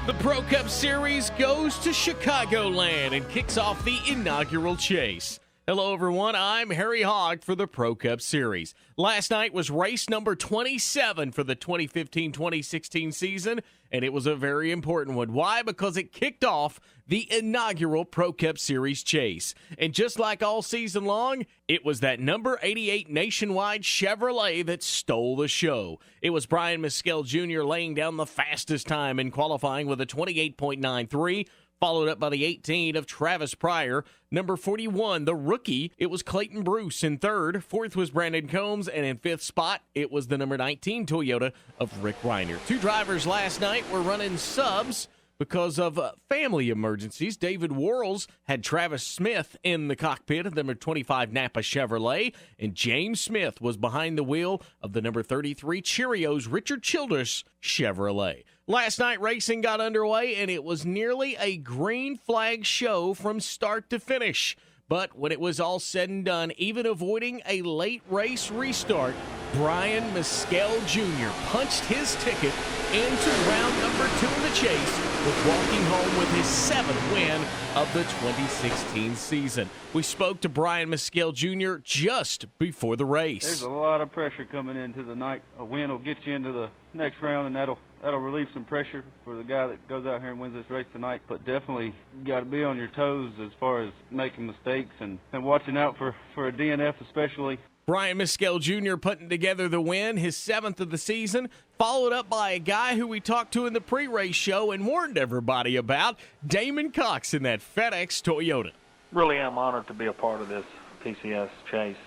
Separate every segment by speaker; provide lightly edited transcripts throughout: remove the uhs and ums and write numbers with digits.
Speaker 1: The Pro Cup Series goes to Chicagoland and kicks off the inaugural chase. Hello, everyone. I'm Harry Hogg for the Pro Cup Series. Last night was race number 27 for the 2015-2016 season, and it was a very important one. Why? Because it kicked off the inaugural Pro Cup Series chase. And just like all season long, it was that number 88 Nationwide Chevrolet that stole the show. It was Brian Mescal Jr. laying down the fastest time in qualifying with a 28.93, followed up by the 18 of Travis Pryor. Number 41, the rookie, it was Clayton Bruce in third. Fourth was Brandon Combs, and in fifth spot, it was the number 19 Toyota of Rick Reiner. Two drivers last night were running subs because of family emergencies. David Worrells had Travis Smith in the cockpit of the number 25 Napa Chevrolet, and James Smith was behind the wheel of the number 33 Cheerios Richard Childress Chevrolet. Last night, racing got underway, and it was nearly a green flag show from start to finish. But when it was all said and done, even avoiding a late race restart, Brian Mescal Jr. punched his ticket into round number 2 of the chase, with walking home with his 7th win of the 2016 season. We spoke to Brian Mescal Jr. just before the race.
Speaker 2: There's a lot of pressure coming into the night. A win will get you into the next round, and that'll relieve some pressure for the guy that goes out here and wins this race tonight. But definitely you got to be on your toes as far as making mistakes and watching out for a DNF especially.
Speaker 1: Brian Mescal Jr. putting together the win, his 7th of the season, followed up by a guy who we talked to in the pre-race show and warned everybody about, Damon Cox in that FedEx Toyota.
Speaker 3: Really am honored to be a part of this PCS chase.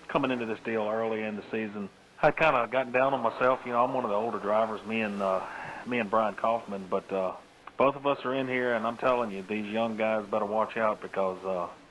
Speaker 3: Coming into this deal early in the season, I kind of gotten down on myself. You know, I'm one of the older drivers, me and Brian Kaufman, but both of us are in here, and I'm telling you, these young guys better watch out because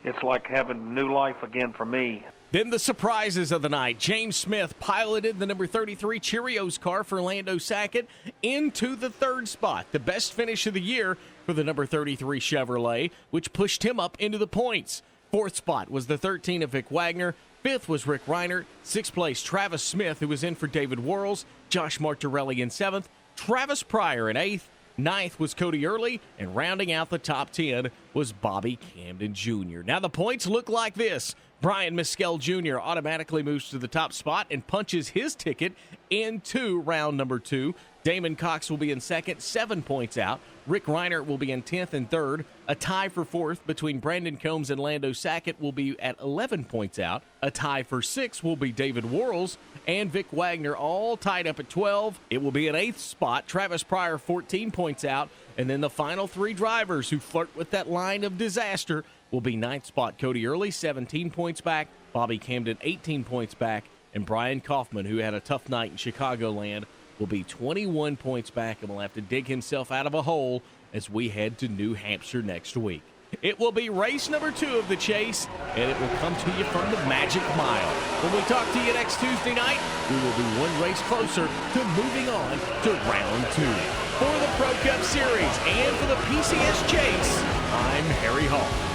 Speaker 3: it's like having new life again for me.
Speaker 1: Then the surprises of the night. James Smith piloted the number 33 Cheerios car for Lando Sackett into the 3rd spot, the best finish of the year for the number 33 Chevrolet, which pushed him up into the points. 4th spot was the 13 of Vic Wagner. 5th was Rick Reiner. 6th place, Travis Smith, who was in for David Worrells. Josh Martorelli in 7th. Travis Pryor in 8th. 9th was Cody Early, and rounding out the top 10 was Bobby Camden Jr. Now the points look like this. Brian Mescal Jr. automatically moves to the top spot and punches his ticket into round number 2. Damon Cox will be in 2nd, 7 points out. Rick Reiner will be in 10th and 3rd. A tie for 4th between Brandon Combs and Lando Sackett will be at 11 points out. A tie for 6th will be David Worrells and Vic Wagner, all tied up at 12. It will be an 8th spot. Travis Pryor, 14 points out. And then the final 3 drivers who flirt with that line of disaster will be 9th spot Cody Early, 17 points back. Bobby Camden, 18 points back. And Brian Kaufman, who had a tough night in Chicagoland, will be 21 points back and will have to dig himself out of a hole as we head to New Hampshire next week. It will be race number 2 of the chase, and it will come to you from the Magic Mile. When we talk to you next Tuesday night, we will be one race closer to moving on to round 2. For the Pro Cup Series and for the PCS Chase, I'm Harry Hall.